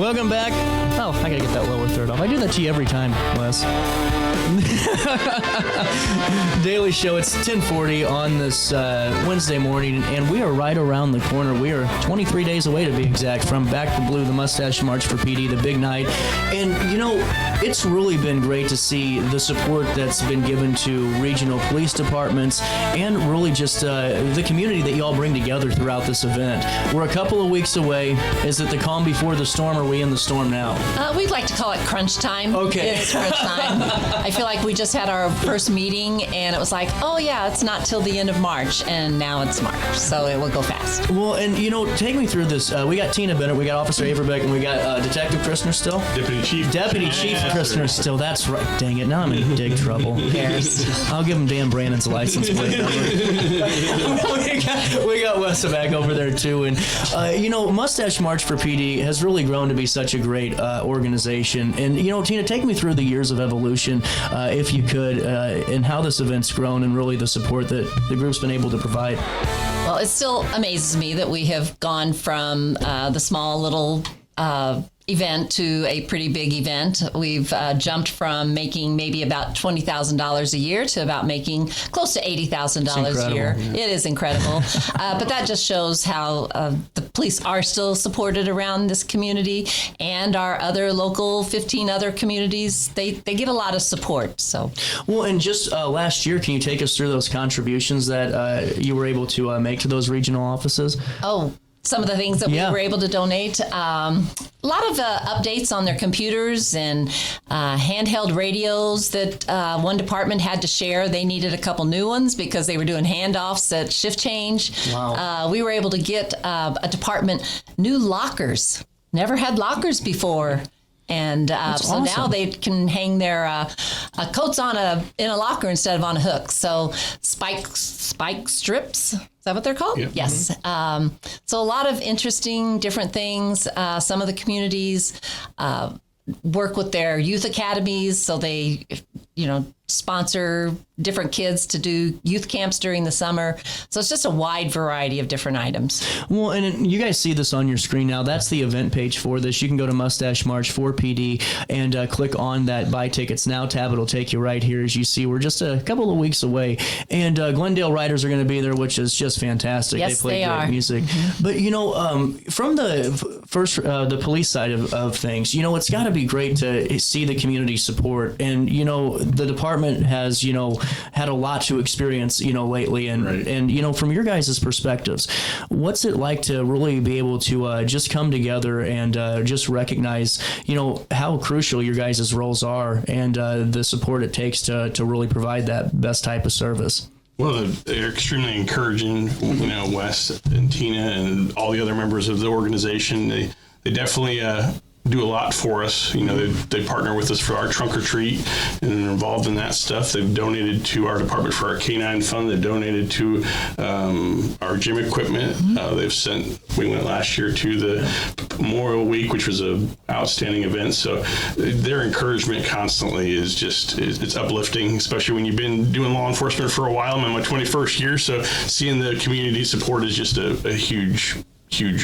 Welcome back. Oh, I gotta get that lower third off. I do that to you every time, Wes. Daily Show. It's 10:40 on this Wednesday morning, and we are right around the corner. We are 23 days away, to be exact, from Back to Blue, the Mustache March for PD, the big night. And, you know, it's really been great to see the support that's been given to regional police departments and really just the community that y'all bring together throughout this event. We're a couple of weeks away. Is it the calm before the storm, or are we in the storm now? We'd like to call it crunch time. Okay. It's crunch time. I feel like we just had our first meeting, and it was like, oh, yeah, it's not till the end of March, and now it's March, so it will go fast. Well, and, you know, take me through this. We got Tina Bennett, we got Officer Averbeck, and we got Detective Christner still? Deputy Chief Christner still. That's right. Dang it. Now I'm in big trouble. Who cares? I'll give him Dan Brandon's license plate number. we got Wesley back over there, too. And, you know, Mustache March for PD has really grown to be such a great organization. And, you know, Tina, take me through the years of evolution, if you could, and how this event's grown and really the support that the group's been able to provide. Well, it still amazes me that we have gone from the small little event to a pretty big event. We've jumped from making maybe about $20,000 a year to about making close to $80,000 a year. Yeah. It is incredible. But that just shows how the police are still supported around this community, and our other local 15 other communities, they get a lot of support. So, well, and just last year, can you take us through those contributions that you were able to make to those regional offices? Oh, some of the things that we were able to donate. A lot of updates on their computers and handheld radios that one department had to share. They needed a couple new ones because they were doing handoffs at shift change. Wow. We were able to get a department new lockers. Never had lockers before. And so awesome. Now they can hang their coats in a locker instead of on a hook. So spike strips. Is that what they're called? Yeah. Yes. So a lot of interesting different things. Some of the communities work with their youth academies, so they, sponsor different kids to do youth camps during the summer. So it's just a wide variety of different items. Well, and you guys see this on your screen now. That's the event page for this. You can go to Mustache March for PD and click on that Buy Tickets Now tab. It'll take you right here. As you see, we're just a couple of weeks away. And Glendale Riders are going to be there, which is just fantastic. Yes, they play they great are. music. Mm-hmm. But, from the police side of things, it's got to be great to see the community support. And, the department has, had a lot to experience, lately. And, right. and from your guys' perspectives, what's it like to really be able to just come together and just recognize, how crucial your guys' roles are and the support it takes to really provide that best type of service? Well, they're extremely encouraging, Wes and Tina and all the other members of the organization. They definitely do a lot for us. They partner with us for our trunk or treat and are involved in that stuff. They've donated to our department for our K-9 fund. They've donated to our gym equipment. We went last year to the Memorial Week, which was an outstanding event. So their encouragement constantly is it's uplifting, especially when you've been doing law enforcement for a while. I'm in my 21st year, so seeing the community support is just a huge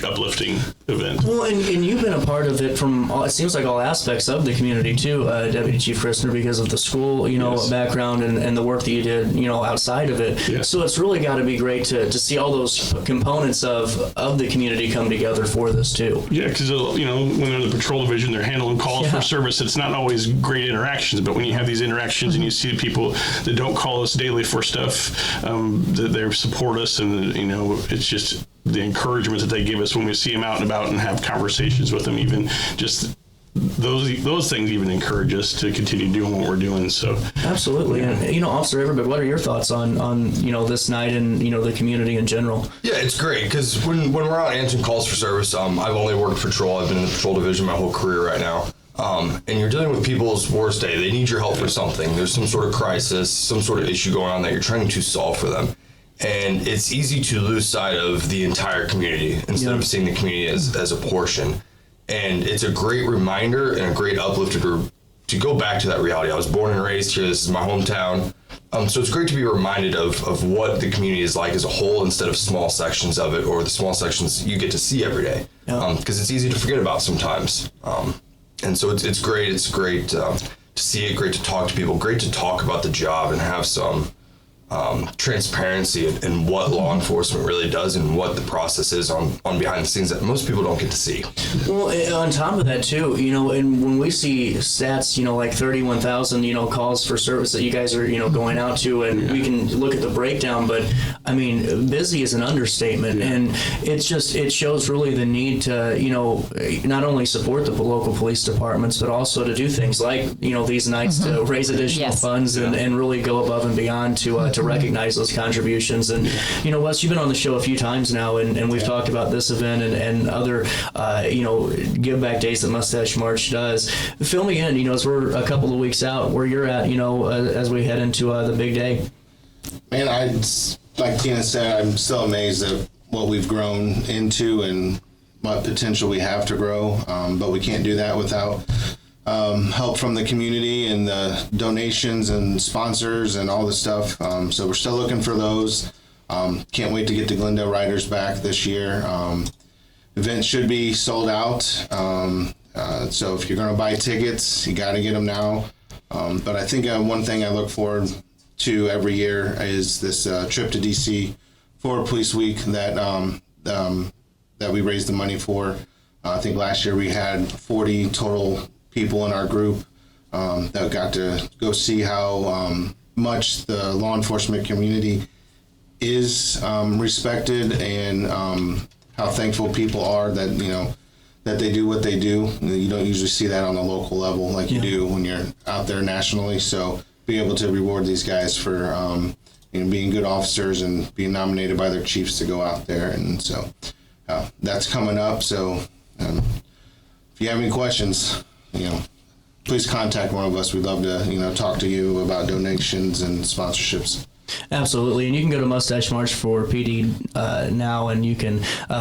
uplifting event. Well, and you've been a part of it from, it seems like all aspects of the community too, Deputy Chief Christner, because of the school, Yes. background and the work that you did, outside of it. Yes. So it's really got to be great to see all those components of the community come together for this too. Yeah, because, when they're in the patrol division, they're handling calls for service. It's not always great interactions, but when you have these interactions and you see people that don't call us daily for stuff, that they support us, and, it's just the encouragement that they give us when we see them out and about and have conversations with them, even just those things even encourage us to continue doing what we're doing. So absolutely. Yeah. And Officer Averbeck, what are your thoughts on this night and the community in general? Yeah, it's great because when we're out answering calls for service, I've only worked patrol. I've been in the patrol division my whole career right now. And you're dealing with people's worst day. They need your help for something. There's some sort of crisis, some sort of issue going on that you're trying to solve for them. And it's easy to lose sight of the entire community instead of seeing the community as a portion. And it's a great reminder and a great uplifter to go back to that reality. I was born and raised here. This is my hometown. So it's great to be reminded of what the community is like as a whole instead of small sections of it or the small sections you get to see every day. Because it's easy to forget about sometimes. And so it's great. It's great to see it, great to talk to people, great to talk about the job and have some transparency in what law enforcement really does and what the process is on behind the scenes that most people don't get to see. Well, on top of that too, and when we see stats, like 31,000, calls for service that you guys are, going out to, and we can look at the breakdown, but I mean, busy is an understatement, and it shows really the need to, not only support the local police departments, but also to do things like, these nights to raise additional funds and really go above and beyond to recognize those contributions. And Wes, you've been on the show a few times now, and we've talked about this event and other give back days that Mustache March does. Fill me in, as we're a couple of weeks out, where you're at, as we head into the big day. Man, like Tina said, I'm still amazed at what we've grown into and what potential we have to grow, but we can't do that without help from the community and the donations and sponsors and all the stuff. So we're still looking for those. Can't wait to get the Glendale Riders back this year. Event should be sold out. So if you're going to buy tickets, you got to get them now. But I think one thing I look forward to every year is this trip to DC for Police Week that we raised the money for. I think last year we had 40 total people in our group that got to go see how much the law enforcement community is respected and how thankful people are that that they do what they do. You don't usually see that on a local level like you do when you're out there nationally. So be able to reward these guys for being good officers and being nominated by their chiefs to go out there, and so that's coming up. So if you have any questions, please contact one of us. We'd love to, talk to you about donations and sponsorships. Absolutely, and you can go to Mustache March for PD now, and you can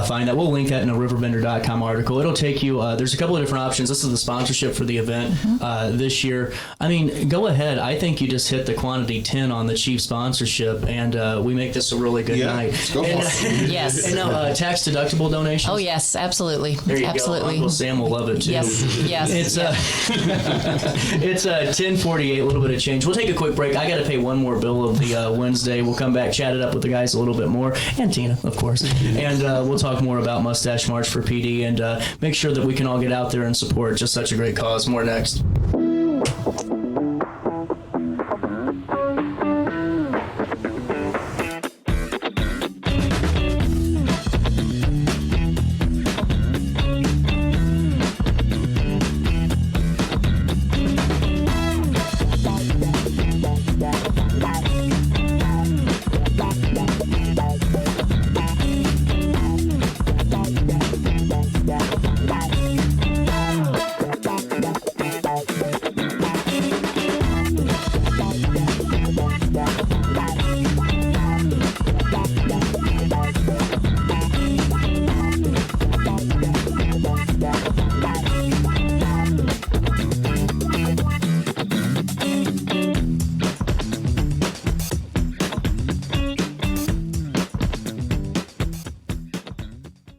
find that. We'll link that in a RiverBender.com article. It'll take you, there's a couple of different options. This is the sponsorship for the event this year. I mean, go ahead. I think you just hit the quantity 10 on the chief sponsorship, and we make this a really good night. Let's go for it. Yes. And now, tax-deductible donations? Oh, yes, absolutely. There you go. Uncle Sam will love it, too. Yes. It's 10:48, a little bit of change. We'll take a quick break. I got to pay one more bill of the Wednesday. We'll come back, chat it up with the guys a little bit more, and Tina, of course. And we'll talk more about Mustache March for PD and make sure that we can all get out there and support just such a great cause. More next.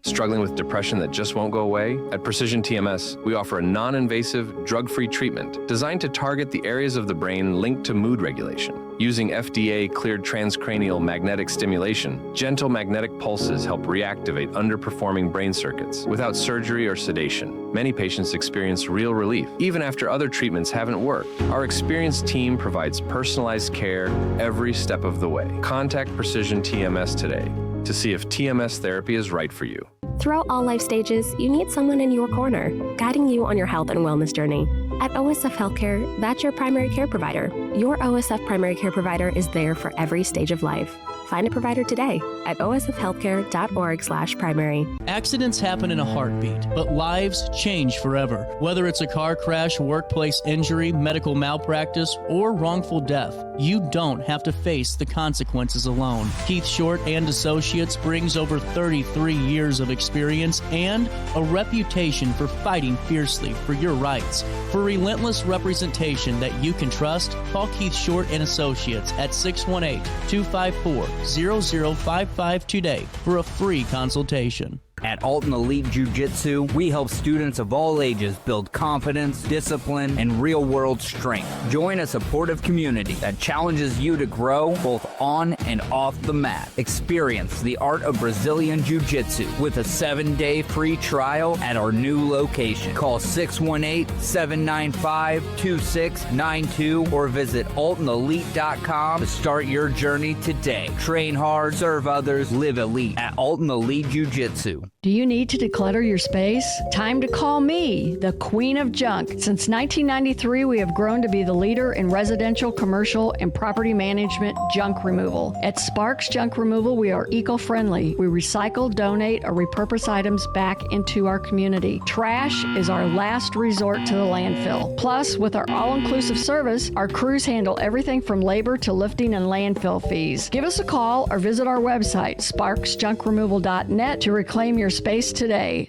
Struggling with depression that just won't go away? At Precision TMS, we offer a non-invasive, drug-free treatment designed to target the areas of the brain linked to mood regulation. Using FDA-cleared transcranial magnetic stimulation, gentle magnetic pulses help reactivate underperforming brain circuits without surgery or sedation. Many patients experience real relief, even after other treatments haven't worked. Our experienced team provides personalized care every step of the way. Contact Precision TMS today to see if TMS therapy is right for you. Throughout all life stages, you need someone in your corner, guiding you on your health and wellness journey. At OSF Healthcare, that's your primary care provider. Your OSF primary care provider is there for every stage of life. Find a provider today at osfhealthcare.org/primary. Accidents happen in a heartbeat, but lives change forever. Whether it's a car crash, workplace injury, medical malpractice, or wrongful death, you don't have to face the consequences alone. Keith Short and Associates brings over 33 years of experience and a reputation for fighting fiercely for your rights. For relentless representation that you can trust, call Keith Short and Associates at 618-254-0055 today for a free consultation. At Alton Elite Jiu-Jitsu, we help students of all ages build confidence, discipline, and real-world strength. Join a supportive community that challenges you to grow both on and off the mat. Experience the art of Brazilian Jiu-Jitsu with a 7-day free trial at our new location. Call 618-795-2692 or visit altonelite.com to start your journey today. Train hard, serve others, live elite at Alton Elite Jiu-Jitsu. Do you need to declutter your space? Time to call me, the Queen of Junk. Since 1993, we have grown to be the leader in residential, commercial, and property management junk removal. At Sparks Junk Removal, we are eco-friendly. We recycle, donate, or repurpose items back into our community. Trash is our last resort to the landfill. Plus, with our all-inclusive service, our crews handle everything from labor to lifting and landfill fees. Give us a call or visit our website, sparksjunkremoval.net, to reclaim your space today.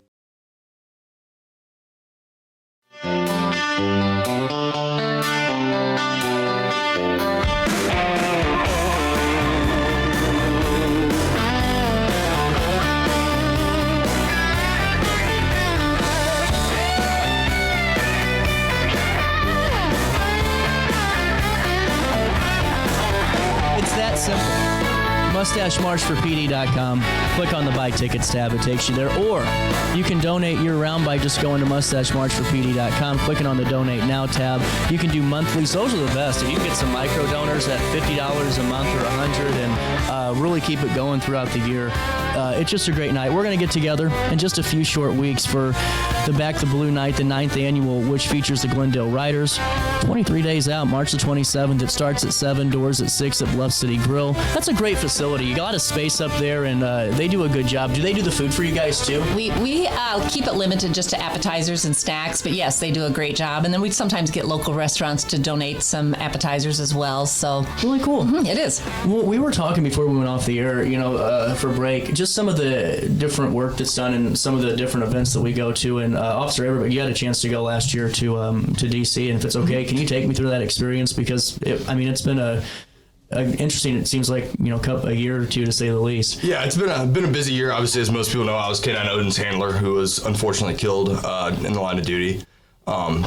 It's that simple. MustacheMarchForPD.com. Click on the Buy Tickets tab. It takes you there. Or you can donate year-round by just going to MustacheMarchForPD.com, clicking on the Donate Now tab. You can do monthlies. Those are the best. If you can get some micro donors at $50 a month or $100 and really keep it going throughout the year, it's just a great night. We're going to get together in just a few short weeks for the Back the Blue Night, the 9th annual, which features the Glendale Riders. 23 days out, March the 27th. It starts at 7, doors at 6 at Bluff City Grill. That's a great facility. You got a lot of space up there, and they do a good job. Do they do the food for you guys, too? We keep it limited just to appetizers and snacks, but yes, they do a great job. And then we sometimes get local restaurants to donate some appetizers as well. So really cool. It is. Well, we were talking before we went off the air, for break, just some of the different work that's done and some of the different events that we go to. And Officer Averbeck, you had a chance to go last year to D.C., and if it's okay, can you take me through that experience? Because, it's been interesting, it seems like, a year or two, to say the least. Yeah, it's been a busy year. Obviously, as most people know, I was K9 Odin's handler, who was unfortunately killed in the line of duty.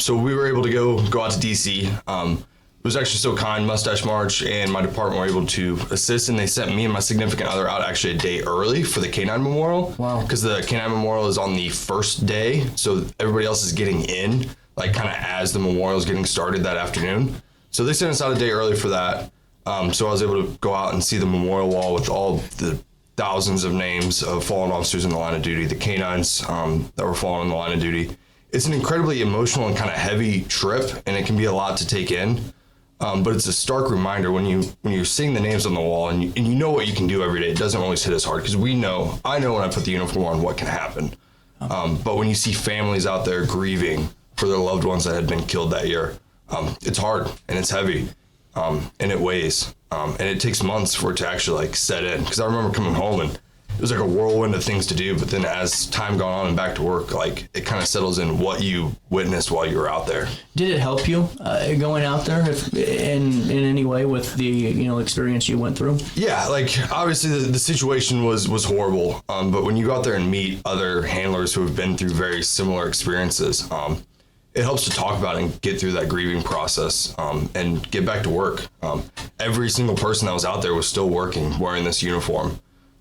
So we were able to go out to D.C. It was actually so kind. Mustache March and my department were able to assist, and they sent me and my significant other out actually a day early for the K9 Memorial. Wow. Because the K9 Memorial is on the first day, so everybody else is getting in, like kind of as the memorial is getting started that afternoon. So they sent us out a day early for that. So I was able to go out and see the memorial wall with all the thousands of names of fallen officers in the line of duty, the K9s that were fallen in the line of duty. It's an incredibly emotional and kind of heavy trip, and it can be a lot to take in. But it's a stark reminder when you're seeing the names on the wall and you know what you can do every day. It doesn't always hit as hard because I know when I put the uniform on what can happen. But when you see families out there grieving for their loved ones that had been killed that year, it's hard and it's heavy. And it weighs, and it takes months for it to actually set in. Because I remember coming home and it was like a whirlwind of things to do. But then as time gone on and back to work, it kind of settles in what you witnessed while you were out there. Did it help you going out there in any way with the experience you went through? Yeah, obviously the situation was horrible. But when you go out there and meet other handlers who have been through very similar experiences, it helps to talk about and get through that grieving process and get back to work. Every single person that was out there was still working, wearing this uniform.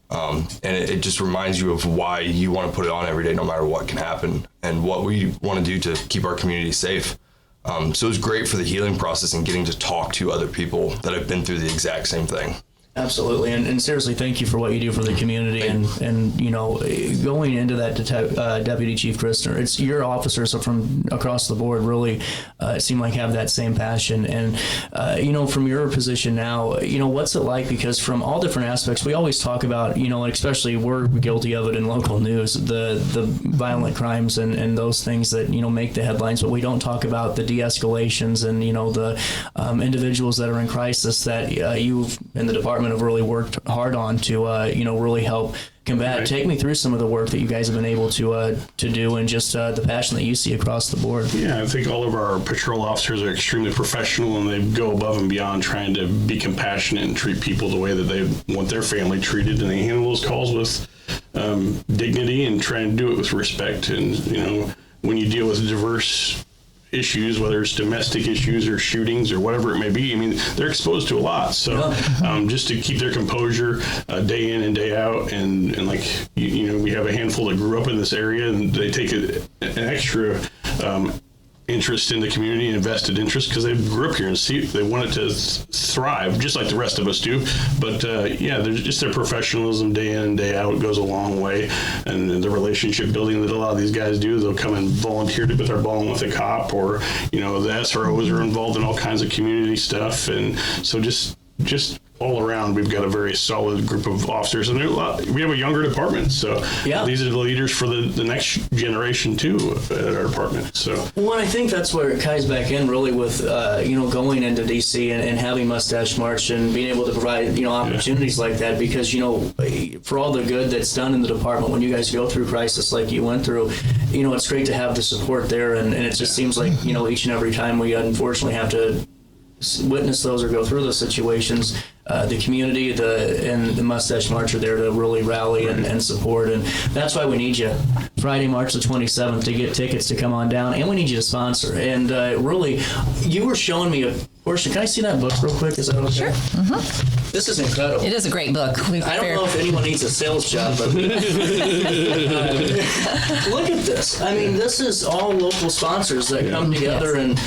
And it just reminds you of why you want to put it on every day, no matter what can happen, and what we want to do to keep our community safe. So it was great for the healing process and getting to talk to other people that have been through the exact same thing. Absolutely, and seriously, thank you for what you do for the community, and you know, going into that Deputy Chief Christner, it's your officers from across the board really seem like have that same passion, and you know, from your position now, you know, what's it like? Because from all different aspects, we always talk about, you know, especially we're guilty of it in local news, the violent crimes and those things that, you know, make the headlines, but we don't talk about the de-escalations and, you know, the individuals that are in crisis that you in the department have really worked hard on to, you know, really help combat. Right. Take me through some of the work that you guys have been able to do, and just the passion that you see across the board. Yeah, I think all of our patrol officers are extremely professional, and they go above and beyond trying to be compassionate and treat people the way that they want their family treated, and they handle those calls with dignity and try and do it with respect. And, you know, when you deal with diverse issues, whether it's domestic issues or shootings or whatever it may be, I mean, they're exposed to a lot. So just to keep their composure day in and day out, and like, you know, we have a handful that grew up in this area, and they take an extra interest in the community and vested interest because they grew up here and they want it to thrive just like the rest of us do. But yeah, there's just their professionalism day in and day out goes a long way, and the relationship building that a lot of these guys do. They'll come and volunteer to put their ball in with a cop, or, you know, the SROs are involved in all kinds of community stuff, and so just all around, we've got a very solid group of officers, and we have a younger department, so these are the leaders for the next generation too at our department. So, well, I think that's where it ties back in really with you know, going into DC and having Mustache March and being able to provide, you know, opportunities like that, because, you know, for all the good that's done in the department when you guys go through crisis like you went through, you know, it's great to have the support there, and it just seems like, you know, each and every time we unfortunately have to witness those or go through those situations, the community and the Mustache March are there to really rally and support, and that's why we need you Friday, March the 27th, to get tickets to come on down, and we need you to sponsor. And really, you were showing me a portion. Can I see that book real quick? Is that okay? Sure. Mm-hmm. This is incredible. It is a great book. I don't know if anyone needs a sales job, but look at this. I mean, this is all local sponsors that come together, and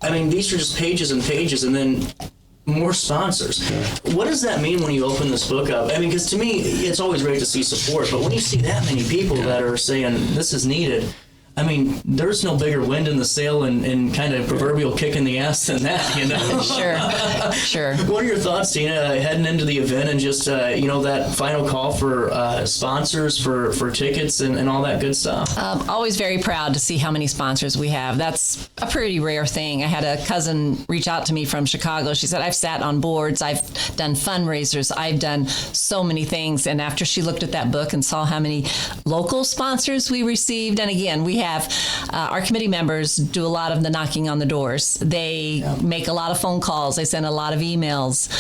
I mean, these are just pages and pages, and then more sponsors. What does that mean when you open this book up? I mean, because to me, it's always great to see support, but when you see that many people that are saying this is needed, I mean, there's no bigger wind in the sail and kind of proverbial kick in the ass than that, you know? Sure. What are your thoughts, Tina, heading into the event and just, you know, that final call for sponsors, for tickets and all that good stuff? Always very proud to see how many sponsors we have. That's a pretty rare thing. I had a cousin reach out to me from Chicago. She said, I've sat on boards, I've done fundraisers, I've done so many things. And after she looked at that book and saw how many local sponsors we received, and again, we have our committee members do a lot of the knocking on the doors. They make a lot of phone calls. They send a lot of emails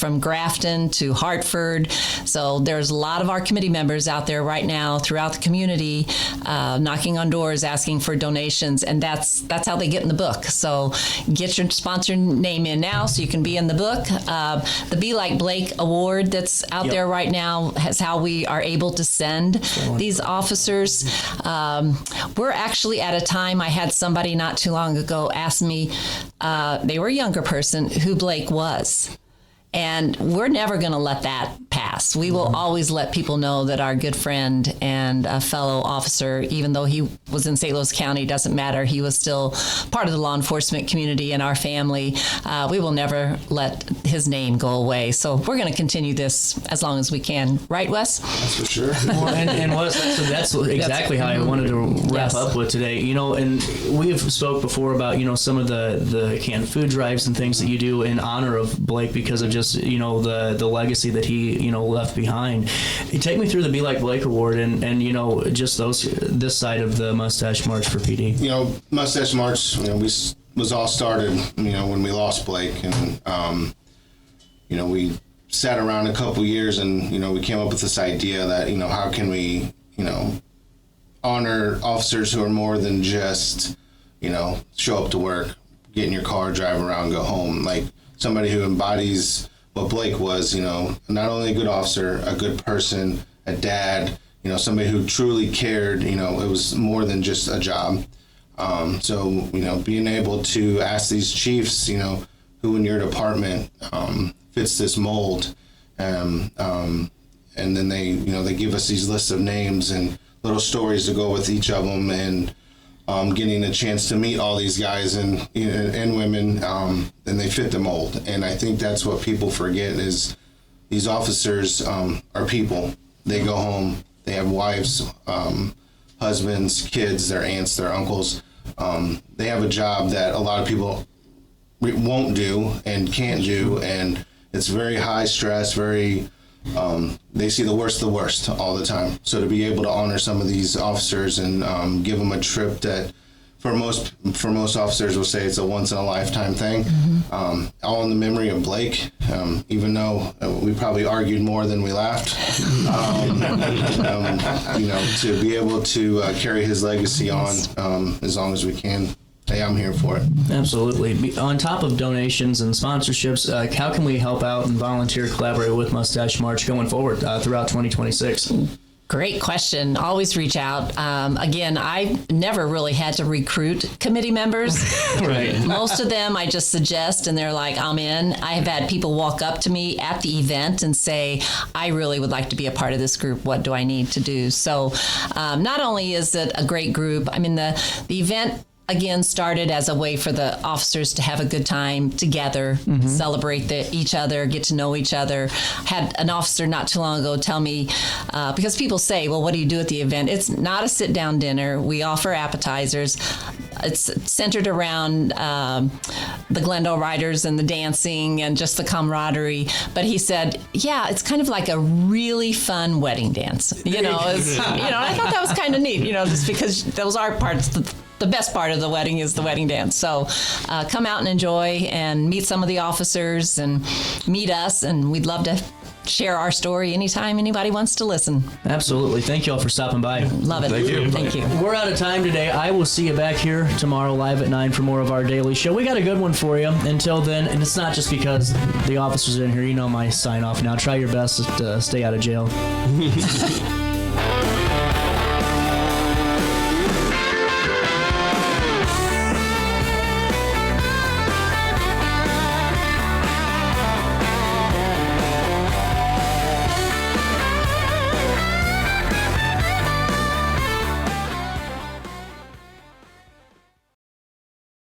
from Grafton to Hartford. So there's a lot of our committee members out there right now throughout the community knocking on doors, asking for donations, and that's how they get in the book. So get your sponsor name in now so you can be in the book. The Be Like Blake Award that's out there right now is how we are able to send these officers. We're actually at a time, I had somebody not too long ago ask me, they were a younger person, who Blake was. And we're never going to let that pass. We will always let people know that our good friend and a fellow officer, even though he was in St. Louis County, doesn't matter. He was still part of the law enforcement community and our family. We will never let his name go away. So we're going to continue this as long as we can. Right, Wes? That's for sure. Well, and Wes, that's exactly how I wanted to wrap up with today. You know, and we've spoke before about, you know, some of the canned food drives and things that you do in honor of Blake because of just, you know, the legacy that he, you know, left behind. Take me through the Be Like Blake Award and you know, just this side of the Mustache March for PD. You know, Mustache March, you know, was all started, you know, when we lost Blake, and you know, we sat around a couple years and, you know, we came up with this idea that, you know, how can we, you know, honor officers who are more than just, you know, show up to work, get in your car, drive around, go home. Like somebody who embodies what Blake was, you know, not only a good officer, a good person, a dad, you know, somebody who truly cared. You know, it was more than just a job. So, you know, being able to ask these chiefs, you know, who in your department fits this mold. And then they give us these lists of names and little stories to go with each of them, and getting a chance to meet all these guys and women, and they fit the mold. And I think that's what people forget is these officers are people. They go home, they have wives, husbands, kids, their aunts, their uncles. They have a job that a lot of people won't do and can't do, and it's very high stress, very they see the worst all the time. So to be able to honor some of these officers and give them a trip that for most officers will say it's a once in a lifetime thing, all in the memory of Blake, even though we probably argued more than we laughed, to be able to carry his legacy on as long as we can. Hey, I'm here for it. Absolutely. On top of donations and sponsorships, how can we help out and volunteer, collaborate with Mustache March going forward throughout 2026? Great question. Always reach out. Again, I never really had to recruit committee members. Right. Most of them I just suggest and they're like, I'm in. I have had people walk up to me at the event and say, I really would like to be a part of this group. What do I need to do? So not only is it a great group, I mean, the event again started as a way for the officers to have a good time together, celebrate each other, get to know each other. Had an officer not too long ago tell me, because people say, well, what do you do at the event? It's not a sit-down dinner. We offer appetizers. It's centered around the Glendale Riders and the dancing and just the camaraderie. But he said, yeah, it's kind of like a really fun wedding dance. I thought that was kind of neat, just because those are parts the best part of the wedding is the wedding dance. So come out and enjoy and meet some of the officers and meet us. And we'd love to share our story anytime anybody wants to listen. Absolutely. Thank you all for stopping by. Love it. Thank you. We're out of time today. I will see you back here tomorrow live at 9 for more of our daily show. We got a good one for you. Until then, and it's not just because the officers are in here. You know my sign off now. Try your best to stay out of jail.